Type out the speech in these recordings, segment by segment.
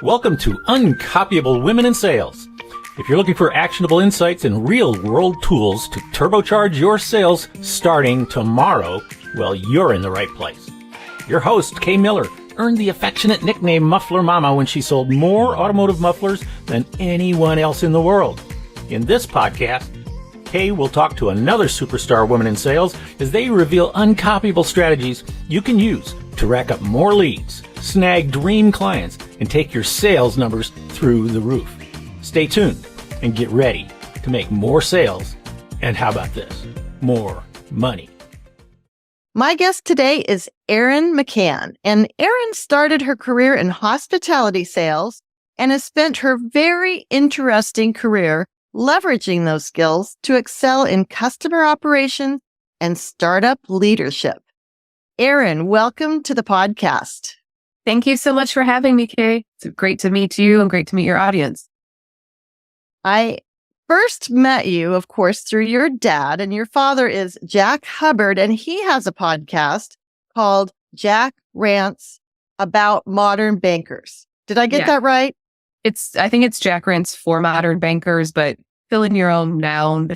Welcome to Uncopyable Women in Sales. If you're looking for actionable insights and real-world tools to turbocharge your sales starting tomorrow, well, you're in the right place. Your host, Kay Miller, earned the affectionate nickname Muffler Mama when she sold more automotive mufflers than anyone else in the world. In this podcast, Kay will talk to another superstar woman in sales as they reveal uncopyable strategies you can use to rack up more leads, snag dream clients, and take your sales numbers through the roof. Stay tuned and get ready to make more sales. And how about this? More money. My guest today is Erin McCann, and Erin started her career in hospitality sales and has spent her very interesting career leveraging those skills to excel in customer operations and startup leadership. Erin, welcome to the podcast. Thank you so much for having me, Kay. It's great to meet you and great to meet your audience. I first met you, of course, through your dad, and your father is Jack Hubbard, and he has a podcast called Jack Rants About Modern Bankers. Did I get that right? I think it's Jack Rants for Modern Bankers, but fill in your own noun.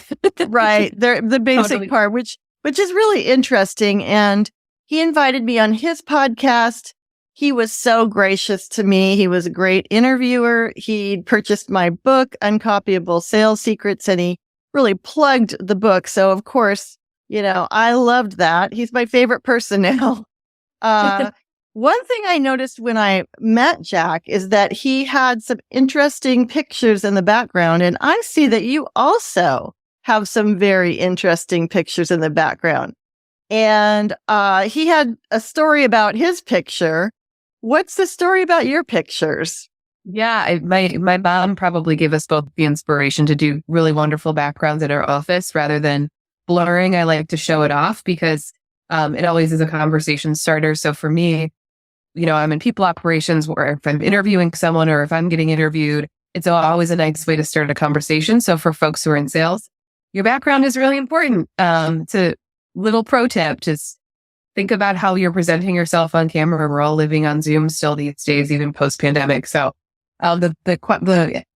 Right. The basic part, which is really interesting. And he invited me on his podcast. He was so gracious to me. He was a great interviewer. He purchased my book, Uncopyable Sales Secrets, and he really plugged the book. So, of course, I loved that. He's my favorite person now. One thing I noticed when I met Jack is that he had some interesting pictures in the background. And I see that you also have some very interesting pictures in the background. And he had a story about his picture. What's the story about your pictures? Yeah, my mom probably gave us both the inspiration to do really wonderful backgrounds in our office rather than blurring. I like to show it off because it always is a conversation starter. So for me, I'm in people operations where if I'm interviewing someone or if I'm getting interviewed, it's always a nice way to start a conversation. So for folks who are in sales, your background is really important. It's a little pro tip. Just think about how you're presenting yourself on camera. We're all living on Zoom still these days, even post-pandemic. So to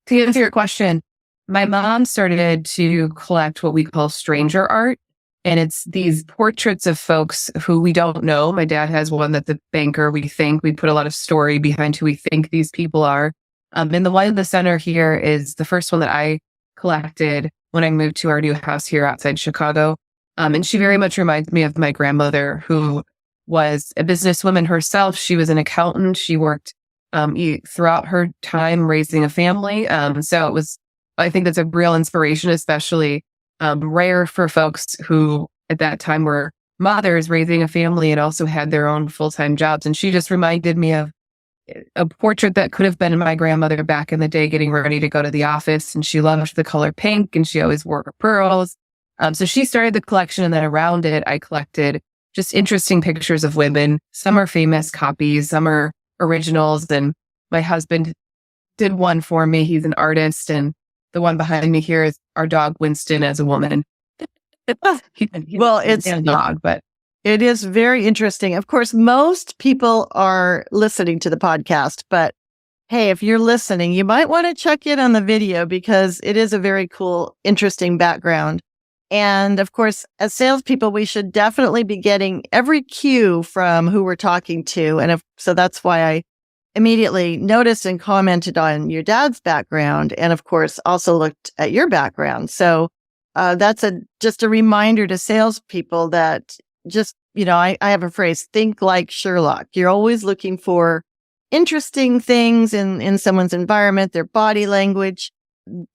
answer your question, my mom started to collect what we call stranger art. And it's these portraits of folks who we don't know. My dad has one that's a banker. We put a lot of story behind who we think these people are. And the one in the center here is the first one that I collected when I moved to our new house here outside Chicago. And she very much reminds me of my grandmother, who was a businesswoman herself. She was an accountant. She worked throughout her time raising a family. So I think that's a real inspiration, especially rare for folks who at that time were mothers raising a family and also had their own full-time jobs. And she just reminded me of a portrait that could have been my grandmother back in the day getting ready to go to the office. And she loved the color pink and she always wore her pearls. So she started the collection, and then around it, I collected just interesting pictures of women. Some are famous copies, some are originals. And my husband did one for me. He's an artist. And the one behind me here is our dog Winston as a woman. It's a dog, but it is very interesting. Of course, most people are listening to the podcast, but hey, if you're listening, you might want to check in on the video because it is a very cool, interesting background. And of course, as salespeople, we should definitely be getting every cue from who we're talking to. And so that's why I immediately noticed and commented on your dad's background, and of course, also looked at your background. So that's just a reminder to salespeople that just, I have a phrase, think like Sherlock. You're always looking for interesting things in someone's environment, their body language,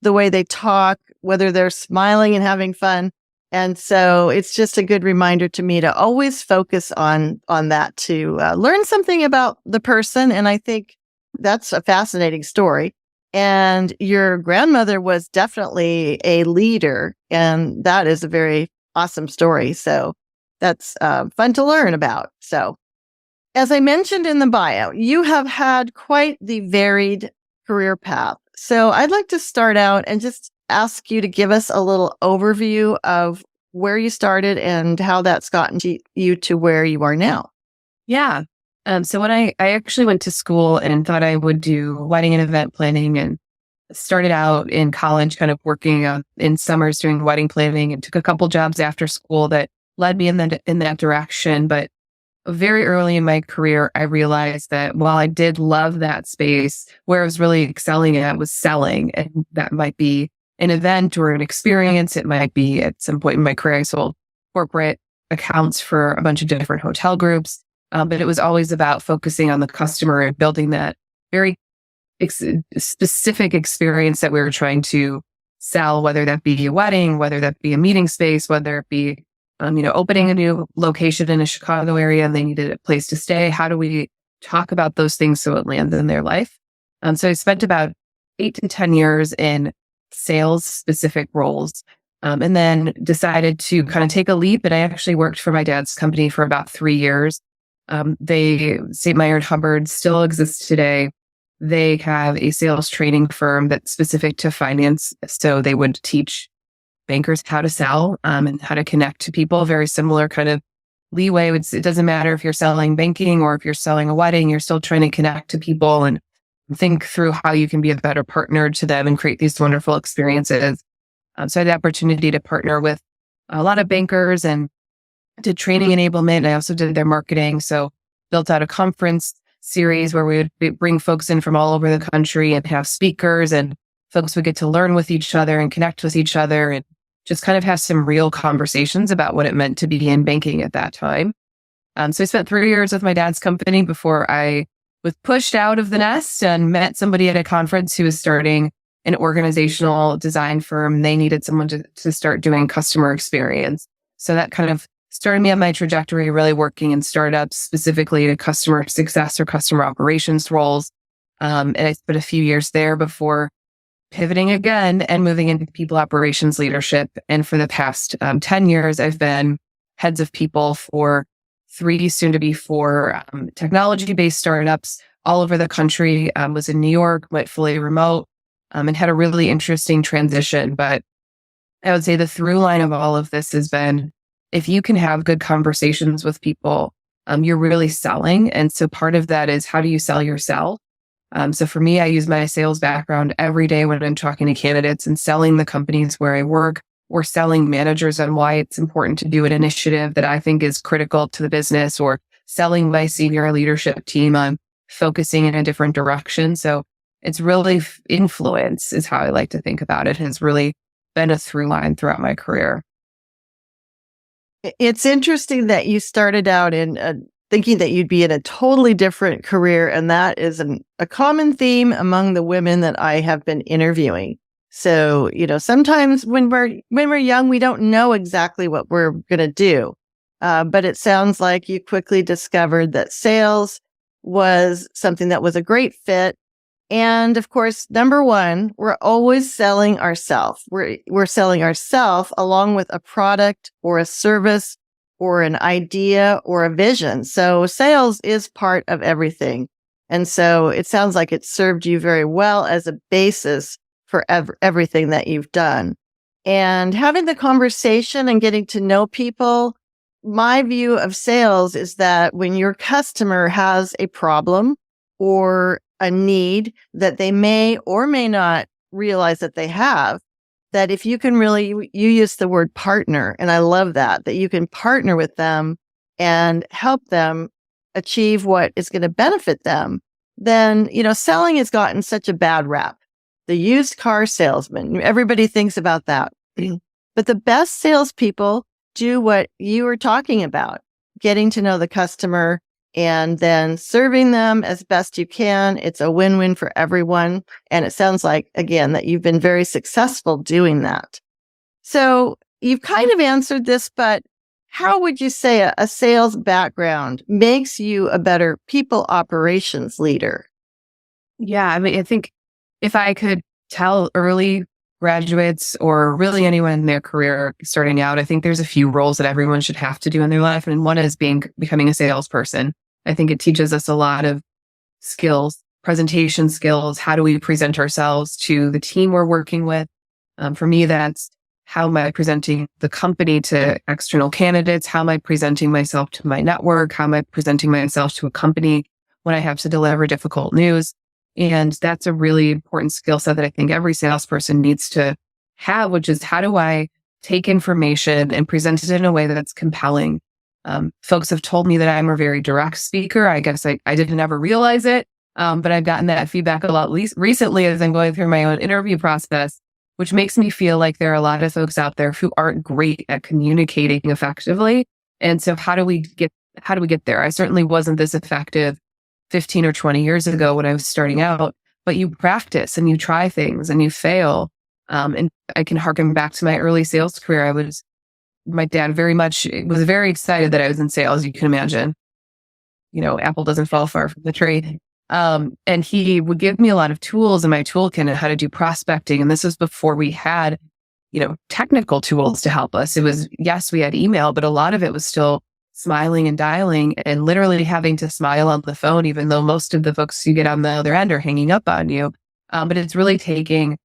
the way they talk, whether they're smiling and having fun. And so it's just a good reminder to me to always focus on that, to learn something about the person. And I think that's a fascinating story. And your grandmother was definitely a leader, and that is a very awesome story. So that's fun to learn about. So as I mentioned in the bio, you have had quite the varied career path. So I'd like to start out and just ask you to give us a little overview of where you started and how that's gotten you to where you are now. Yeah. So when I actually went to school and thought I would do wedding and event planning, and started out in college kind of working in summers doing wedding planning, and took a couple jobs after school that led me in that direction. But very early in my career, I realized that while I did love that space, where I was really excelling at was selling. And that might be an event or an experience. It might be at some point in my career, I sold corporate accounts for a bunch of different hotel groups. But it was always about focusing on the customer and building that very specific experience that we were trying to sell, whether that be a wedding, whether that be a meeting space, whether it be opening a new location in a Chicago area and they needed a place to stay. How do we talk about those things so it lands in their life? So I spent about 8 to 10 years in sales specific roles, and then decided to kind of take a leap. And I actually worked for my dad's company for about 3 years. St. Meyer & Hubbard still exists today. They have a sales training firm that's specific to finance. So they would teach bankers how to sell, and how to connect to people. Very similar kind of leeway. It doesn't matter if you're selling banking or if you're selling a wedding, you're still trying to connect to people and think through how you can be a better partner to them and create these wonderful experiences. So I had the opportunity to partner with a lot of bankers and did training enablement. I also did their marketing. So built out a conference series where we would bring folks in from all over the country and have speakers, and folks would get to learn with each other and connect with each other and just kind of have some real conversations about what it meant to be in banking at that time. So I spent 3 years with my dad's company before I was pushed out of the nest and met somebody at a conference who was starting an organizational design firm. They needed someone to start doing customer experience. So that kind of started me on my trajectory, really working in startups, specifically to customer success or customer operations roles. And I spent a few years there before pivoting again and moving into people operations leadership. And for the past 10 years, I've been heads of people for 3, soon to be 4 technology-based startups all over the country. Was in New York, went fully remote, and had a really interesting transition. But I would say the through line of all of this has been, if you can have good conversations with people, you're really selling. And so part of that is, how do you sell yourself? So for me, I use my sales background every day when I'm talking to candidates and selling the companies where I work, or selling managers on why it's important to do an initiative that I think is critical to the business, or selling my senior leadership team on focusing in a different direction. So it's really influence is how I like to think about it. It has really been a through line throughout my career. It's interesting that you started out in thinking that you'd be in a totally different career. And that is a common theme among the women that I have been interviewing. So, sometimes when we're young, we don't know exactly what we're going to do. But it sounds like you quickly discovered that sales was something that was a great fit. And of course, number one, we're always selling ourselves. We're selling ourselves along with a product or a service or an idea or a vision. So sales is part of everything. And so it sounds like it served you very well as a basis for everything that you've done. And having the conversation and getting to know people, my view of sales is that when your customer has a problem or a need that they may or may not realize that they have, that if you can really, you use the word partner, and I love that you can partner with them and help them achieve what is going to benefit them, then, selling has gotten such a bad rap. The used car salesman, everybody thinks about that. But the best salespeople do what you were talking about, getting to know the customer and then serving them as best you can. It's a win-win for everyone. And it sounds like, again, that you've been very successful doing that. So you've kind of answered this, but how would you say a sales background makes you a better people operations leader? Yeah, I think if I could tell early graduates or really anyone in their career starting out, I think there's a few roles that everyone should have to do in their life. And one is becoming a salesperson. I think it teaches us a lot of skills, presentation skills. How do we present ourselves to the team we're working with? For me, that's how am I presenting the company to external candidates? How am I presenting myself to my network? How am I presenting myself to a company when I have to deliver difficult news? And that's a really important skill set that I think every salesperson needs to have, which is how do I take information and present it in a way that's compelling? Folks have told me that I'm a very direct speaker. I guess I didn't ever realize it, but I've gotten that feedback a lot recently as I'm going through my own interview process, which makes me feel like there are a lot of folks out there who aren't great at communicating effectively. And so how do we get there? I certainly wasn't this effective 15 or 20 years ago when I was starting out, but you practice and you try things and you fail. And I can harken back to my early sales career. My dad was very excited that I was in sales. You can imagine, apple doesn't fall far from the tree. And he would give me a lot of tools in my toolkit on how to do prospecting. And this was before we had, technical tools to help us. It was, yes, we had email, but a lot of it was still smiling and dialing and literally having to smile on the phone, even though most of the folks you get on the other end are hanging up on you. But it's really taking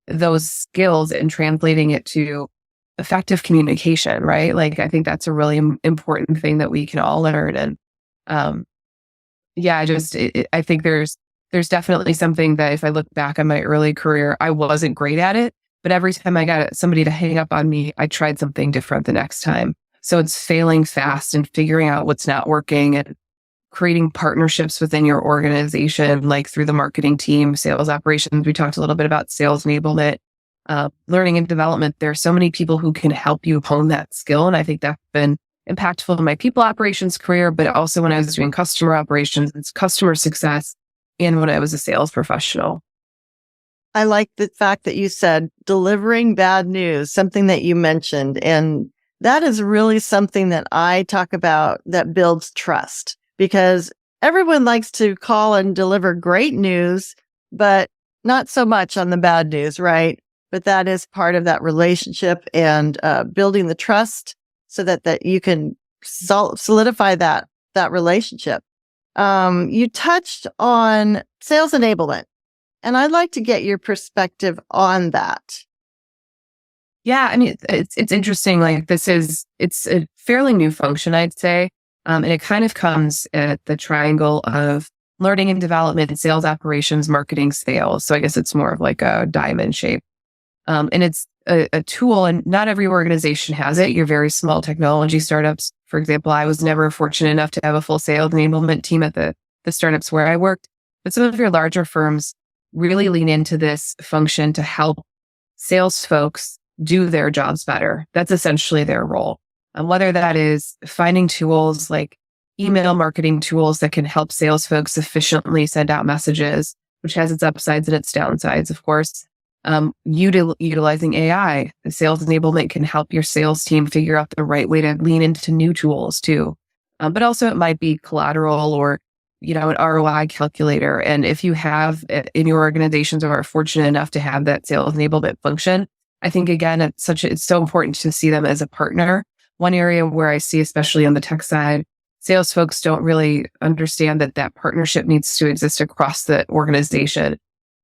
those skills and translating it to effective communication, right? Like, I think that's a really important thing that we can all learn. And, I think there's definitely something that if I look back on my early career, I wasn't great at it, but every time I got somebody to hang up on me, I tried something different the next time. So it's failing fast and figuring out what's not working and creating partnerships within your organization, like through the marketing team, sales operations. We talked a little bit about sales enablement, learning and development. There are so many people who can help you hone that skill. And I think that's been impactful in my people operations career, but also when I was doing customer operations and customer success and when I was a sales professional. I like the fact that you said delivering bad news, something that you mentioned. And that is really something that I talk about that builds trust, because everyone likes to call and deliver great news, but not so much on the bad news, right? But that is part of that relationship and building the trust so that you can solidify that relationship. You touched on sales enablement, and I'd like to get your perspective on that. Yeah, I mean, it's interesting. Like it's a fairly new function, I'd say. And it kind of comes at the triangle of learning and development, sales operations, marketing, sales. So I guess it's more of like a diamond shape. And it's a tool, and not every organization has it. Your very small technology startups, for example, I was never fortunate enough to have a full sales enablement team at the startups where I worked. But some of your larger firms really lean into this function to help sales folks do their jobs better. That's essentially their role. And whether that is finding tools like email marketing tools that can help sales folks efficiently send out messages, which has its upsides and its downsides, of course. Utilizing AI, the sales enablement can help your sales team figure out the right way to lean into new tools too. But also it might be collateral or, an ROI calculator. And if you have in your organizations or are fortunate enough to have that sales enablement function, I think again, it's so important to see them as a partner. One area where I see, especially on the tech side, sales folks don't really understand that partnership needs to exist across the organization.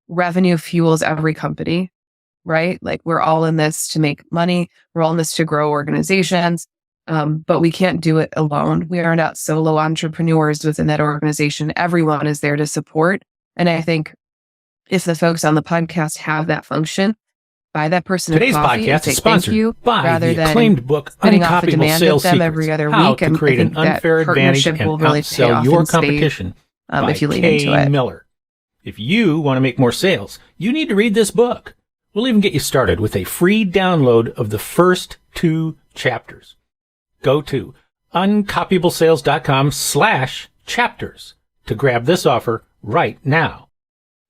Revenue fuels every company, right? Like we're all in this to make money. We're all in this to grow organizations. But we can't do it alone. We are not solo entrepreneurs within that organization. Everyone is there to support. And I think if the folks on the podcast have that function, buy that person Today's a coffee podcast is sponsored by the acclaimed book Uncopyable Sales Secrets, How to Create an Unfair Advantage and Outsell Your Competition by if you lean into Kay it. Miller. If you want to make more sales, you need to read this book. We'll even get you started with a free download of the first 2 chapters. Go to uncopyablesales.com/chapters to grab this offer right now.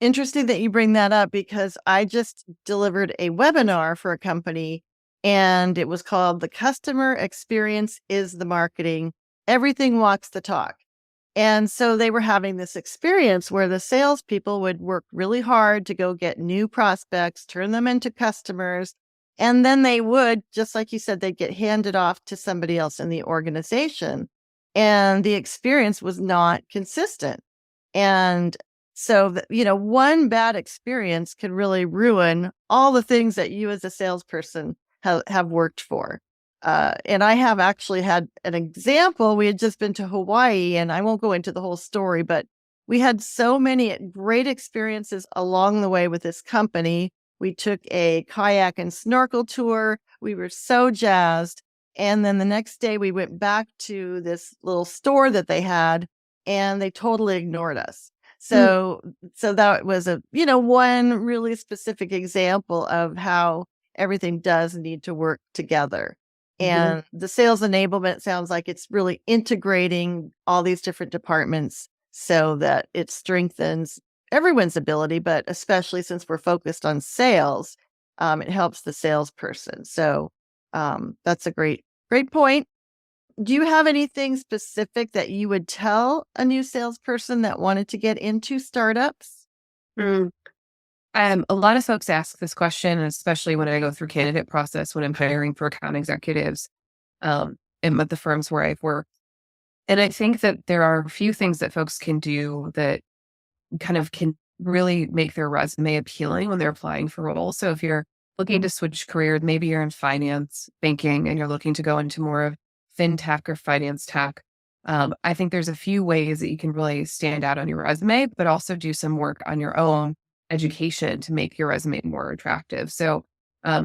Interesting that you bring that up, because I just delivered a webinar for a company, and it was called The Customer Experience is the Marketing. Everything walks the talk. And so they were having this experience where the salespeople would work really hard to go get new prospects, turn them into customers. And then they would, just like you said, they'd get handed off to somebody else in the organization. And the experience was not consistent. And so, one bad experience can really ruin all the things that you as a salesperson have worked for. And I have actually had an example. We had just been to Hawaii, and I won't go into the whole story, but we had so many great experiences along the way with this company. We took a kayak and snorkel tour. We were so jazzed. And then the next day we went back to this little store that they had, and they totally ignored us. So that was one really specific example of how everything does need to work together. And the sales enablement sounds like it's really integrating all these different departments so that it strengthens everyone's ability, but especially since we're focused on sales, it helps the salesperson. So that's a great point. Do you have anything specific that you would tell a new salesperson that wanted to get into startups? A lot of folks ask this question, especially when I go through candidate process, when I'm hiring for account executives in the firms where I've worked. And I think that there are a few things that folks can do that kind of can really make their resume appealing when they're applying for roles. So if you're looking to switch careers, maybe you're in finance, banking, and you're looking to go into more of fintech or finance tech, I think there's a few ways that you can really stand out on your resume, but also do some work on your own education to make your resume more attractive. So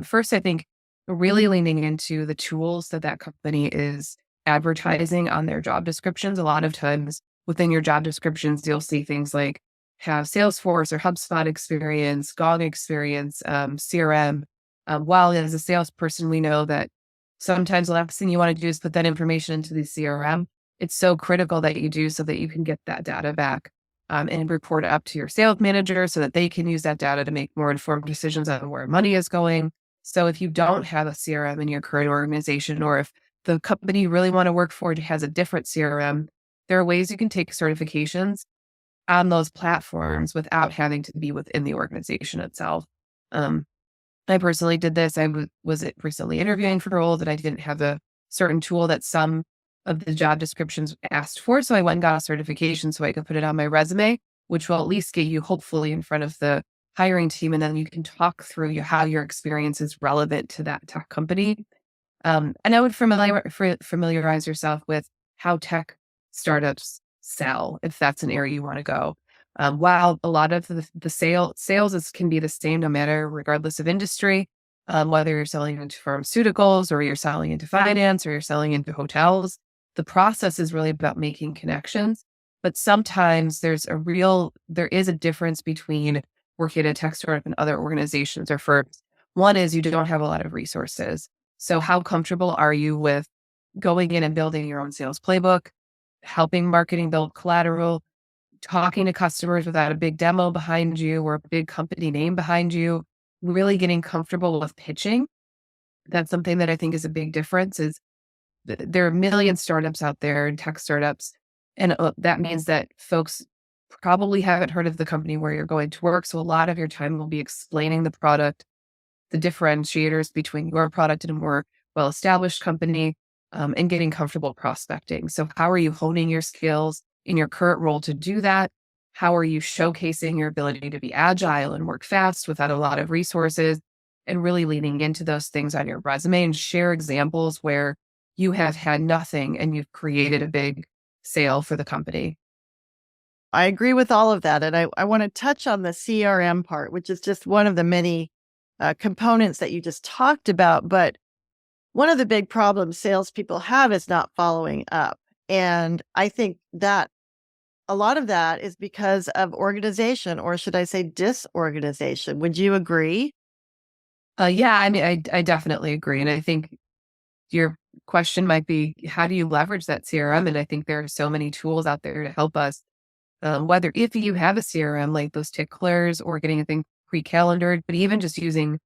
first, I think really leaning into the tools that company is advertising on their job descriptions. A lot of times within your job descriptions, you'll see things like have Salesforce or HubSpot experience, Gong experience, CRM. While as a salesperson, we know that sometimes the last thing you want to do is put that information into the CRM. It's so critical that you do so that you can get that data back and report it up to your sales manager so that they can use that data to make more informed decisions on where money is going. So if you don't have a CRM in your current organization, or if the company you really want to work for has a different CRM, there are ways you can take certifications on those platforms without having to be within the organization itself. I personally did this. I was recently interviewing for a role that I didn't have a certain tool that some of the job descriptions asked for. So I went and got a certification so I could put it on my resume, which will at least get you hopefully in front of the hiring team. And then you can talk through how your experience is relevant to that tech company. And I would familiarize yourself with how tech startups sell, if that's an area you want to go. While a lot of the sales can be the same no matter, regardless of industry, whether you're selling into pharmaceuticals or you're selling into finance or you're selling into hotels, the process is really about making connections. But sometimes there is a difference between working at a tech startup and other organizations or firms. One is you don't have a lot of resources. So how comfortable are you with going in and building your own sales playbook, helping marketing build collateral, talking to customers without a big demo behind you or a big company name behind you, really getting comfortable with pitching? That's something that I think is a big difference. Is there are a million startups out there and tech startups. And that means that folks probably haven't heard of the company where you're going to work. So a lot of your time will be explaining the product, the differentiators between your product and a more well-established company, and getting comfortable prospecting. So how are you honing your skills in your current role to do that? How are you showcasing your ability to be agile and work fast without a lot of resources, and really leaning into those things on your resume and share examples where you have had nothing and you've created a big sale for the company. I agree with all of that. And I want to touch on the CRM part, which is just one of the many components that you just talked about. But one of the big problems salespeople have is not following up. And I think that a lot of that is because of organization, or should I say disorganization. Would you agree? Yeah, I mean, I definitely agree. And I think your question might be, how do you leverage that CRM? And I think there are so many tools out there to help us, whether if you have a CRM, like those ticklers or getting a thing pre-calendared, but even just using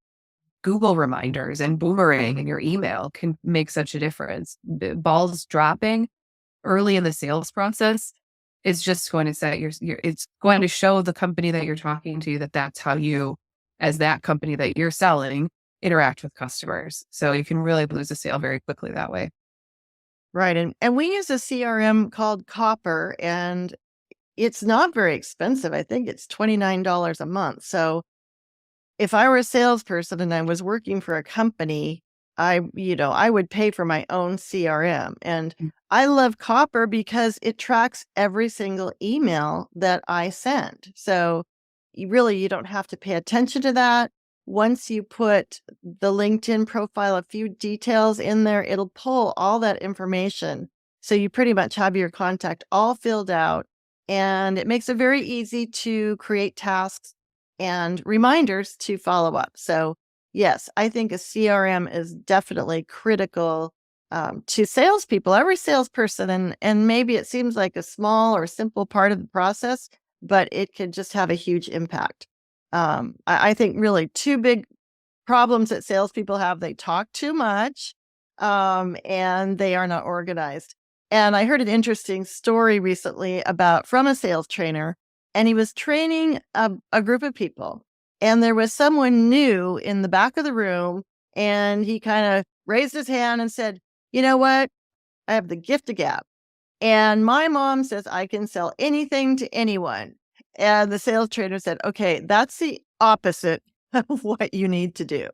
Google reminders and Boomerang in your email can make such a difference. The balls dropping early in the sales process is just going to set it's going to show the company that you're talking to that that's how you, as that company that you're selling, interact with customers. So you can really lose a sale very quickly that way. Right. And we use a CRM called Copper, and it's not very expensive. I think it's $29 a month. So if I were a salesperson and I was working for a company, I would pay for my own CRM. And I love Copper because it tracks every single email that I send. So you don't have to pay attention to that. Once you put the LinkedIn profile, a few details in there, it'll pull all that information. So you pretty much have your contact all filled out, and it makes it very easy to create tasks and reminders to follow up. So yes, I think a CRM is definitely critical to salespeople, every salesperson. And maybe it seems like a small or simple part of the process, but it can just have a huge impact. I think really two big problems that salespeople have: they talk too much, and they are not organized. And I heard an interesting story recently from a sales trainer, and he was training a group of people, and there was someone new in the back of the room, and he kind of raised his hand and said, "You know what? I have the gift of gab. And my mom says I can sell anything to anyone." And the sales trainer said, "Okay, that's the opposite of what you need to do."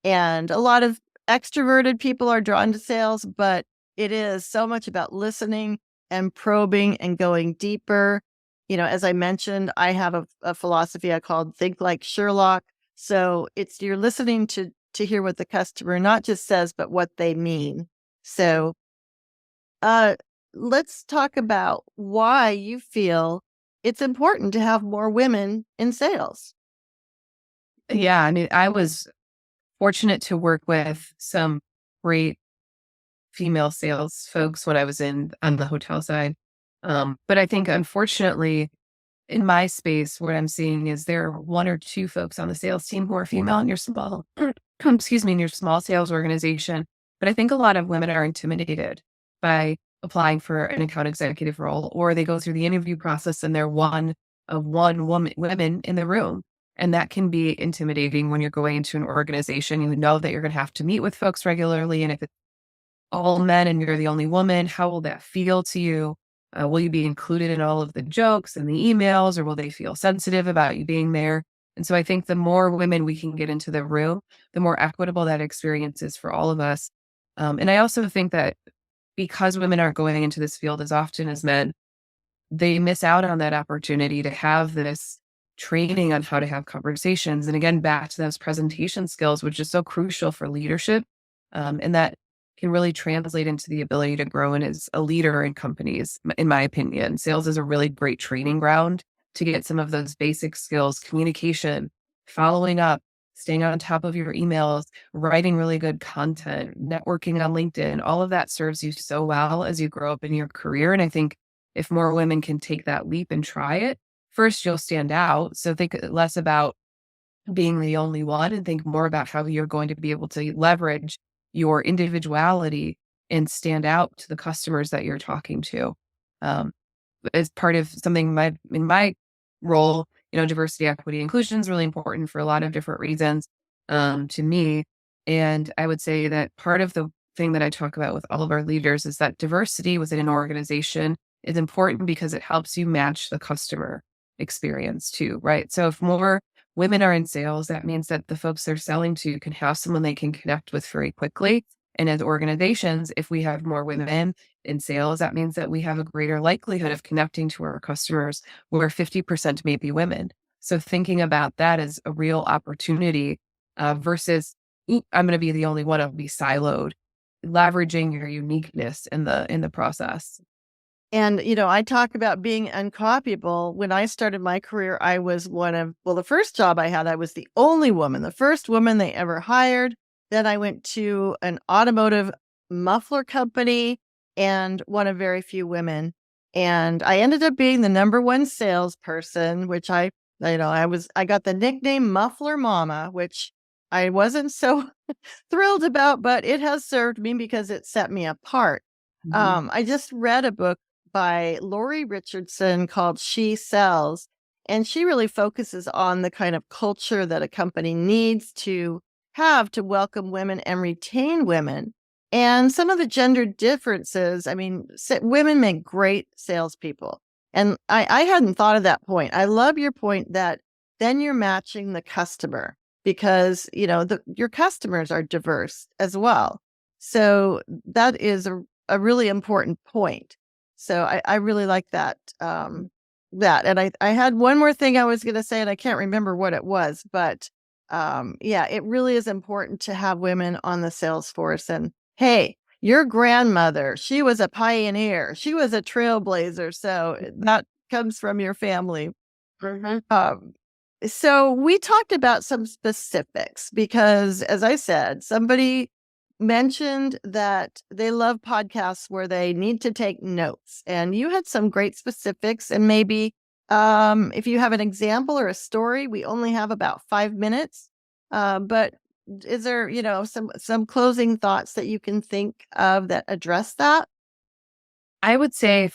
And a lot of extroverted people are drawn to sales, but it is so much about listening and probing and going deeper. As I mentioned, I have a philosophy I called Think Like Sherlock. So you're listening to hear what the customer not just says, but what they mean. So let's talk about why you feel it's important to have more women in sales. Yeah, I mean, I was fortunate to work with some great female sales folks when I was on the hotel side. But I think, unfortunately, in my space, what I'm seeing is there are one or two folks on the sales team who are female in your small, excuse me, in your small sales organization. But I think a lot of women are intimidated by applying for an account executive role, or they go through the interview process and they're one of women in the room. And that can be intimidating when you're going into an organization. You know that you're going to have to meet with folks regularly. And if it's all men and you're the only woman, how will that feel to you? Will you be included in all of the jokes and the emails, or will they feel sensitive about you being there? And so I think the more women we can get into the room, the more equitable that experience is for all of us. And I also think that because women aren't going into this field as often as men, they miss out on that opportunity to have this training on how to have conversations. And again, back to those presentation skills, which is so crucial for leadership. And that can really translate into the ability to grow and as a leader in companies, in my opinion. Sales is a really great training ground to get some of those basic skills: communication, following up, staying on top of your emails, writing really good content, networking on LinkedIn. All of that serves you so well as you grow up in your career. And I think if more women can take that leap and try it, first, you'll stand out. So think less about being the only one and think more about how you're going to be able to leverage your individuality and stand out to the customers that you're talking to. As part of something in my role, diversity, equity, inclusion is really important for a lot of different reasons to me. And I would say that part of the thing that I talk about with all of our leaders is that diversity within an organization is important because it helps you match the customer experience too, right? So if more women are in sales, that means that the folks they're selling to can have someone they can connect with very quickly. And as organizations, if we have more women in sales, that means that we have a greater likelihood of connecting to our customers where 50% may be women. So thinking about that as a real opportunity versus, I'm going to be the only one, I'll be siloed, leveraging your uniqueness in the process. And, I talk about being uncopyable. When I started my career, I was the first job I had, I was the only woman, the first woman they ever hired. Then I went to an automotive muffler company and one of very few women. And I ended up being the number one salesperson, which I got the nickname Muffler Mama, which I wasn't so thrilled about, but it has served me because it set me apart. Mm-hmm. I just read a book by Lori Richardson called She Sells, and she really focuses on the kind of culture that a company needs to have to welcome women and retain women. And some of the gender differences, I mean, women make great salespeople. And I hadn't thought of that point. I love your point that then you're matching the customer. because, your customers are diverse as well. So that is a really important point. So I really like that. And I had one more thing I was going to say, and I can't remember what it was, but yeah, it really is important to have women on the sales force. And hey, your grandmother, she was a pioneer. She was a trailblazer. So that comes from your family. So we talked about some specifics because, as I said, somebody mentioned that they love podcasts where they need to take notes. And you had some great specifics. And maybe if you have an example or a story, we only have about 5 minutes. But is there, some closing thoughts that you can think of that address that? I would say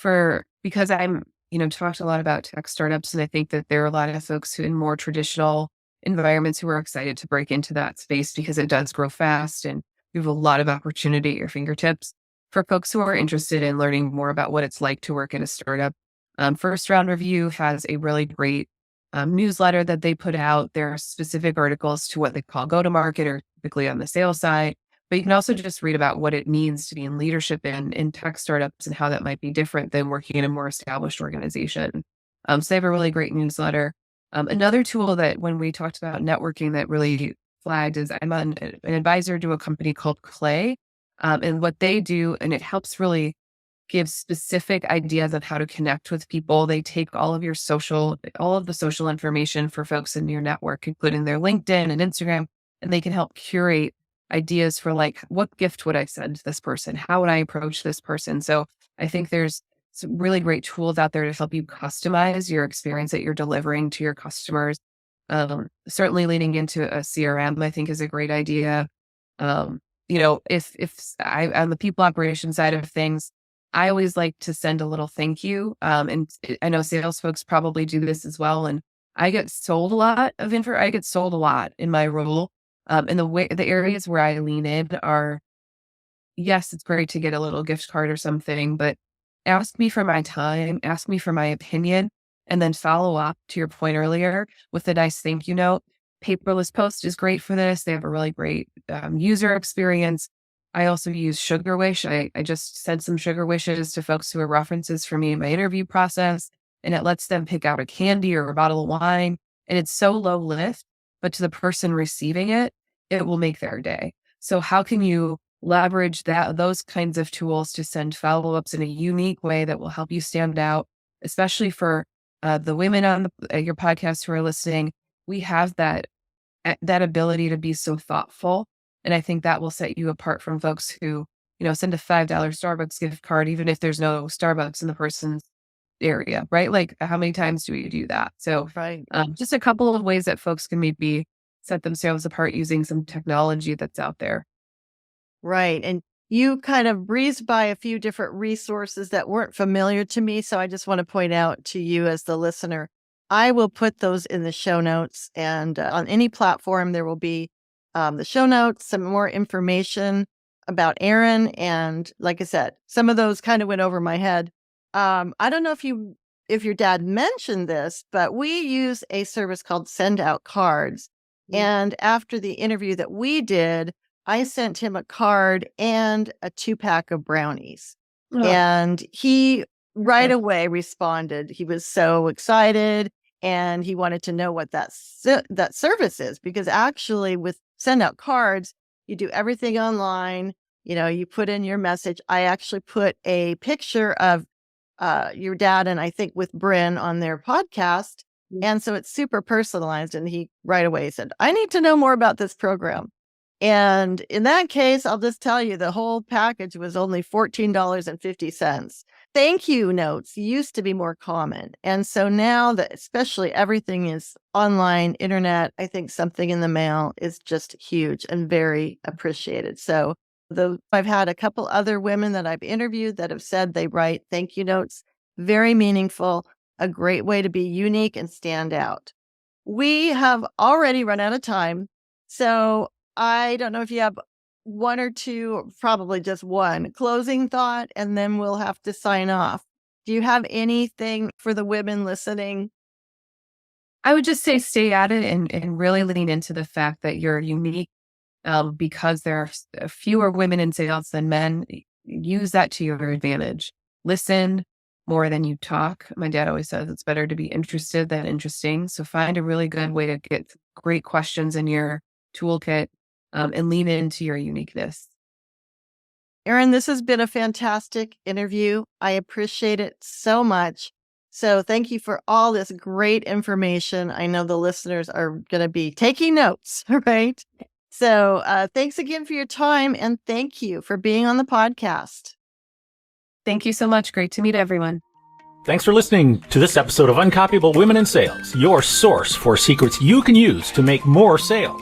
because I'm, talked a lot about tech startups, and I think that there are a lot of folks who in more traditional environments who are excited to break into that space because it does grow fast and you have a lot of opportunity at your fingertips. For folks who are interested in learning more about what it's like to work at a startup, First Round Review has a really great newsletter that they put out. There are specific articles to what they call go-to-market, or typically on the sales side. But you can also just read about what it means to be in leadership in tech startups and how that might be different than working in a more established organization. So they have a really great newsletter. Another tool that when we talked about networking that really flagged is I'm an advisor to a company called Clay. And what they do, and it helps really give specific ideas of how to connect with people. They take all of the social information for folks in your network, including their LinkedIn and Instagram, and they can help curate ideas for like, what gift would I send to this person? How would I approach this person? So I think there's some really great tools out there to help you customize your experience that you're delivering to your customers. Certainly leaning into a CRM, I think is a great idea. If on the people operation side of things, I always like to send a little thank you. And I know sales folks probably do this as well. And I get sold a lot of info. I get sold a lot in my role. And the areas where I lean in are, yes, it's great to get a little gift card or something, but ask me for my time, ask me for my opinion, and then follow up to your point earlier with a nice thank you note. Paperless Post is great for this. They have a really great user experience. I also use Sugar Wish. I just sent some Sugar Wishes to folks who are references for me in my interview process, and it lets them pick out a candy or a bottle of wine. And it's so low lift, but to the person receiving it, it will make their day. So how can you leverage those kinds of tools to send follow-ups in a unique way that will help you stand out, especially for the women on your podcast who are listening? We have that ability to be so thoughtful. And I think that will set you apart from folks who, send a $5 Starbucks gift card, even if there's no Starbucks in the person's area, right? Like, how many times do we do that? So Right. Just a couple of ways that folks can maybe set themselves apart using some technology that's out there. Right. And you kind of breezed by a few different resources that weren't familiar to me. So I just want to point out to you as the listener, I will put those in the show notes, and on any platform, there will be the show notes, some more information about Erin. And like I said, some of those kind of went over my head. I don't know if your dad mentioned this, but we use a service called Send Out Cards. And after the interview that we did, I sent him a card and a 2-pack of brownies. Oh. And he right away responded. He was so excited, and he wanted to know what that service is, because actually with Send Out Cards, you do everything online. You put in your message. I actually put a picture of your dad and I think with Bryn on their podcast. And so it's super personalized. And he right away said, I need to know more about this program. And in that case, I'll just tell you the whole package was only $14.50. Thank you notes used to be more common. And so now that especially everything is online, internet, I think something in the mail is just huge and very appreciated. So I've had a couple other women that I've interviewed that have said they write thank you notes. Very meaningful, a great way to be unique and stand out. We have already run out of time. So I don't know if you have one or two, probably just one closing thought, and then we'll have to sign off. Do you have anything for the women listening? I would just say stay at it and really lean into the fact that you're unique because there are fewer women in sales than men. Use that to your advantage. Listen more than you talk. My dad always says it's better to be interested than interesting. So find a really good way to get great questions in your toolkit and lean into your uniqueness. Erin, this has been a fantastic interview. I appreciate it so much. So thank you for all this great information. I know the listeners are going to be taking notes, right? So thanks again for your time, and thank you for being on the podcast. Thank you so much. Great to meet everyone. Thanks for listening to this episode of Uncopyable Women in Sales, your source for secrets you can use to make more sales.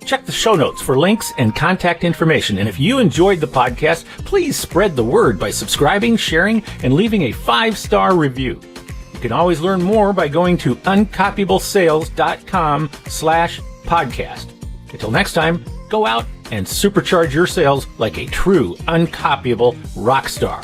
Check the show notes for links and contact information. And if you enjoyed the podcast, please spread the word by subscribing, sharing, and leaving a 5-star review. You can always learn more by going to uncopyablesales.com/podcast. Until next time, go out and supercharge your sales like a true uncopyable rock star.